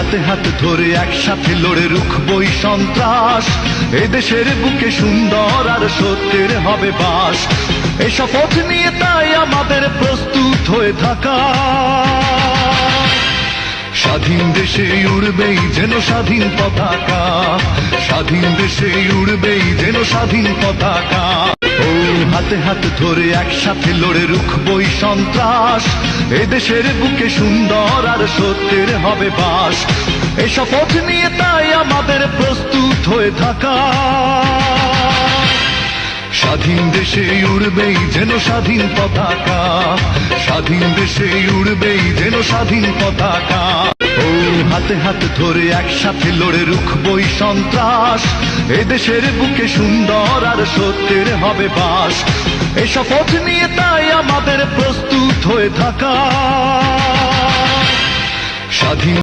হাতে হাত ধরে একসাথে লড়ে রুখবই সন্ত্রাস, এদেশের বুকে সুন্দর আর সত্যের হবে বাস। এই শপথ নিয়ে তাই আমাদের প্রস্তুত হয়ে থাকা, স্বাধীন দেশে উড়বেই যেন স্বাধীন পতাকা, স্বাধীন দেশে উড়বেই যেন স্বাধীন পতাকা। ও হাতে হাত ধরে একসাথে লড়ে রুখবই সন্ত্রাস, এদেশের বুকে সুন্দর আর সত্যের হবে বাস। এই শপথ নিয়ে তাই আমাদের প্রস্তুত হয়ে থাকা, স্বাধীন দেশে উড়বেই যেন স্বাধীন পতাকা, স্বাধীন দেশে উড়বেই যেন স্বাধীন পতাকা। ও হাতে হাত ধরে একসাথে লড়ে রুখবই সন্ত্রাস, এদেশের বুকে সুন্দর আর সত্যের হবে বাস। এই শপথ নিয়ে তাই আমাদের প্রস্তুত হয়ে থাকা, স্বাধীন